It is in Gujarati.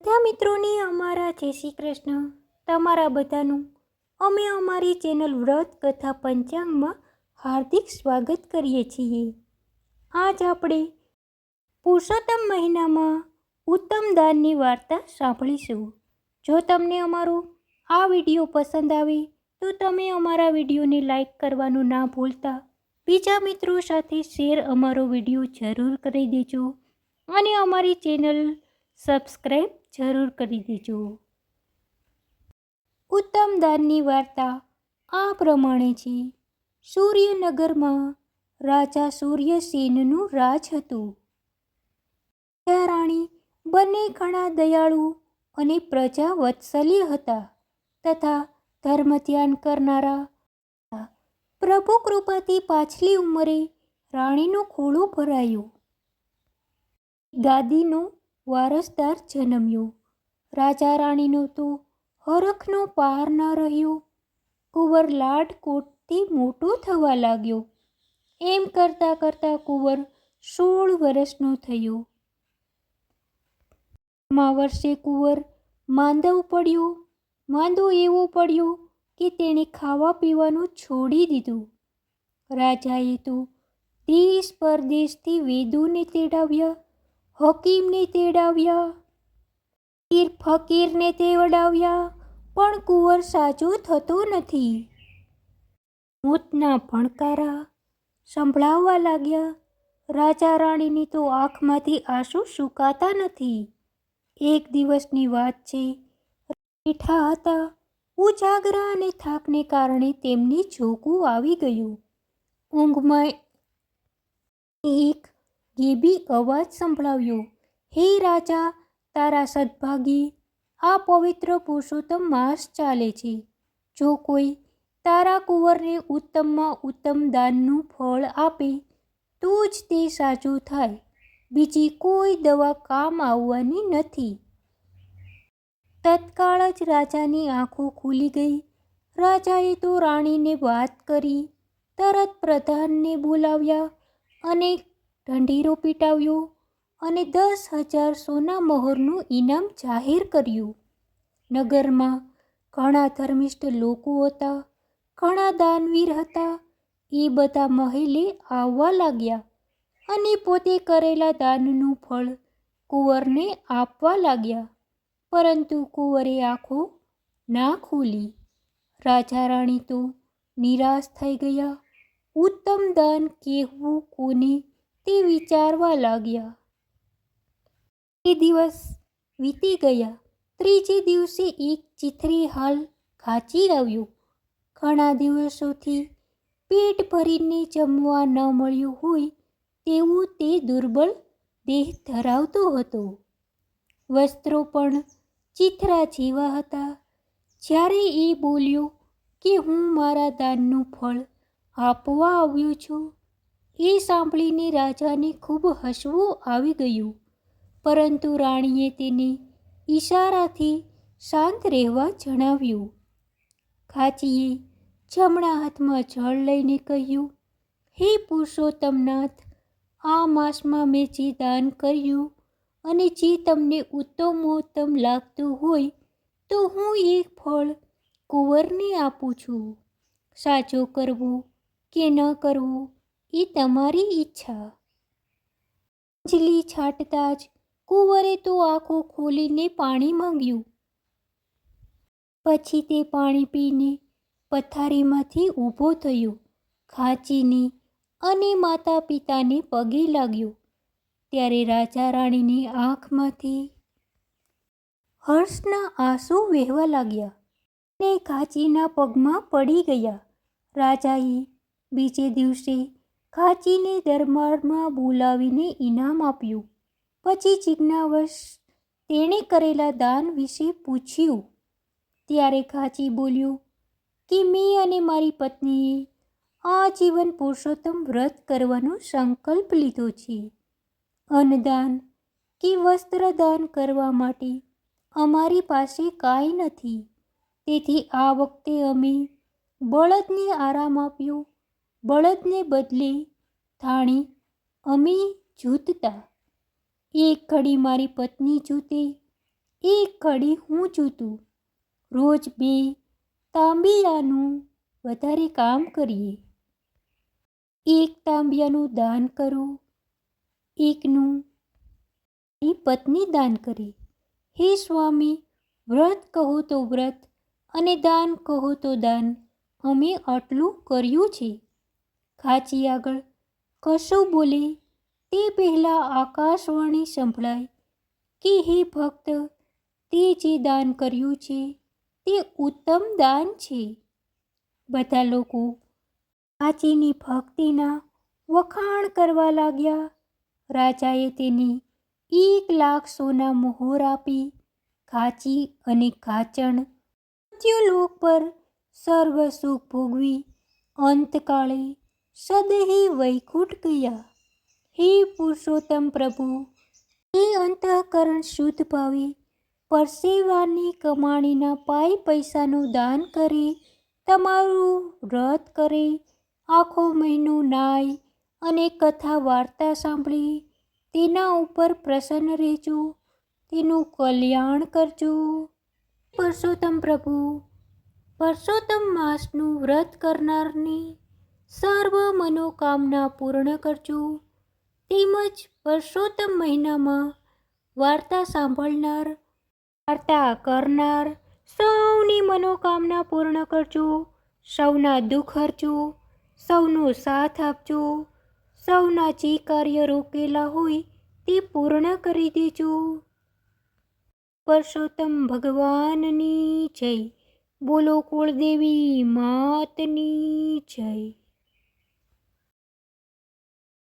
બધા મિત્રોને અમારા જય શ્રી કૃષ્ણ. તમારા બધાનું અમે અમારી ચેનલ વ્રત કથા પંચાંગમાં હાર્દિક સ્વાગત કરીએ છીએ. આજ આપણે પુરુષોત્તમ મહિનામાં ઉત્તમ દાનની વાર્તા સાંભળીશું. જો તમને અમારો આ વિડીયો પસંદ આવે તો તમે અમારા વિડીયોને લાઈક કરવાનું ના ભૂલતા બીજા મિત્રો સાથે શેર અમારો વિડીયો જરૂર કરી દેજો અને અમારી ચેનલ સબસ્ક્રાઈબ જરૂર કરી દેજો. ઉત્તમ દાનની વાર્તા આ પ્રમાણે છે. સૂર્યનગરમાં રાજા સૂર્યસેનનું રાજ હતું. રાજા રાણી બંને ઘણા દયાળુ અને પ્રજા વત્સલ્ય હતા તથા ધર્મ ધ્યાન કરનારા. પ્રભુ કૃપાથી પાછલી ઉંમરે રાણીનો ખોળો ભરાયો. ગાદીનો વારસદાર જન્મ્યો. રાજા રાણીનો તો હરખનો પાર ન રહ્યો. કુંવર લાડકોટથી મોટો થવા લાગ્યો. એમ કરતાં કરતાં કુંવર 16 વર્ષનો થયો. વર્ષે કુંવર માંદો એવો પડ્યો કે તેણે ખાવા પીવાનું છોડી દીધું. રાજાએ તો દેશ પરદેશથી વેદોને તેડાવ્યા, હકીમને તેડાવ્યા, પીર ફકીરને તેવડાવ્યા, પણ કુંવર સાજો થતો નથી. મોતના ભણકારા સંભળાવવા લાગ્યા. રાજા રાણીની તો આંખમાંથી આંસુ સુકાતા નથી. એક દિવસની વાત છે. બેઠા હતા. ઉજાગરા અને થાકને કારણે તેમને ઝોકું આવી ગયું. ઊંઘમાં એક ગેબી અવાજ સંભળાવ્યો, હે રાજા, તારા સદભાગી આ પવિત્ર પુરુષોત્તમ માસ ચાલે છે. જો કોઈ તારા કુંવરને ઉત્તમમાં ઉત્તમ દાનનું ફળ આપે તો જ તે સાજો થાય. બીજી કોઈ દવા કામ આવવાની નથી. તત્કાળ જ રાજાની આંખો ખુલી ગઈ. રાજાએ તો રાણીને વાત કરી. તરત પ્રધાનને બોલાવ્યા અને ઢંઢેરો પીટાવ્યો અને 10,000 સોના મહોરનું ઇનામ જાહેર કર્યું. નગરમાં ઘણા ધર્મિષ્ઠ લોકો હતા, ઘણા દાનવીર હતા. એ બધા મહેલે આવવા લાગ્યા અને પોતે કરેલા દાનનું ફળ કુંવરને આપવા લાગ્યા. પરંતુ કુંવરે આંખો ના ખોલી. રાજા રાણી તો નિરાશ થઈ ગયા. ઉત્તમ દાન કહેવું કોને તે વિચારવા લાગ્યા. એ દિવસ વીતી ગયા. ત્રીજે દિવસે એક ચીથરી હાલ ખાચી આવ્યો. ઘણા દિવસોથી પેટ ભરીને જમવા ન મળ્યું હોય તેવું તે દુર્બળ દેહ ધરાવતો હતો. વસ્ત્રો પણ ચીથરા જેવા હતા. જ્યારે એ બોલ્યો કે હું મારા દાનનું ફળ આપવા આવ્યો છું, એ સાંભળીને રાજાને ખૂબ હસવું આવી ગયું. પરંતુ રાણીએ તેને ઈશારાથી શાંત રહેવા જણાવ્યું. ખાચીએ જમણા હાથમાં જળ લઈને કહ્યું, હે પુરુષોત્તમનાથ, આ માસમાં મેં જે દાન કર્યું અને જે તમને ઉત્તમોત્તમ લાગતું હોય તો હું એક ફળ કુંવરને આપું છું. સાચો કરવો કે ન કરવો એ તમારી ઈચ્છા. અંજલિ છાંટતા જ કુંવરે તો આંખો ખોલીને પાણી માંગ્યું. પછી તે પાણી પીને પથારીમાંથી ઊભો થયો. ખાચીને અને માતા પિતાને પગે લાગ્યો. ત્યારે રાજા રાણીની આંખમાંથી હર્ષના આંસુ વહેવા લાગ્યા અને ખાચીના પગમાં પડી ગયા. રાજાએ બીજે દિવસે ખાચીને દરબારમાં બોલાવીને ઇનામ આપ્યું. પછી જિજ્ઞાવશ તેણે કરેલા દાન વિશે પૂછ્યું. ત્યારે ખાચી બોલ્યો કે મેં અને મારી પત્નીએ આજીવન પુરુષોત્તમ વ્રત કરવાનો સંકલ્પ લીધો છે. અન્નદાન કે વસ્ત્રદાન કરવા માટે અમારી પાસે કાંઈ નથી. તેથી આ વખતે અમે બળદને આરામ આપ્યો. બળદને બદલે થાણી અમે જૂતતા. એક ઘડી મારી પત્ની જૂતે એક ઘડી હું જૂતું. રોજ 2 તાંબિયાનું વધારે કામ કરીએ. 1 તાંબિયાનું દાન કરો. એકનું મારી પત્ની દાન કરે. હે સ્વામી, વ્રત કહો તો વ્રત અને દાન કહો તો દાન, અમે આટલું કર્યું છે. ખાચી આગળ કશું બોલે તે પહેલાં આકાશવાણી સંભળાય કે હે ભક્ત, તે જે દાન કર્યું છે તે ઉત્તમ દાન છે. બધા લોકો ખાચીની ભક્તિના વખાણ કરવા લાગ્યા. રાજાએ તેને 1,00,000 સોના મોહર આપી ખાચી અને ખાચણ મૃત્યુલોક પર સર્વ સુખ ભોગવી અંતકાળે સદહી વૈકુંઠ ગયા. હે પુરુષોત્તમ પ્રભુ, એ અંતઃકરણ શુદ્ધ ભાવે પરસેવાની કમાણીના પાય પૈસાનું દાન કરે, તમારું વ્રત કરે, આખો મહિનો નાય અને કથા વાર્તા સાંભળે, તેના ઉપર પ્રસન્ન રહેજો, તેનું કલ્યાણ કરજો. પુરુષોત્તમ પ્રભુ, પુરુષોત્તમ માસનું વ્રત કરનારની સર્વ મનોકામના પૂર્ણ કરજો. તેમજ પુરુષોત્તમ મહિનામાં વાર્તા સાંભળનાર, વાર્તા કરનાર સૌની મનોકામના પૂર્ણ કરજો. સૌના દુઃખ હરજો, સૌનો સાથ આપજો. સૌના જે કાર્ય રોકેલા હોય તે પૂર્ણ કરી દેજો. પુરુષોત્તમ ભગવાનની જય. બોલો કુળદેવી માતની જય.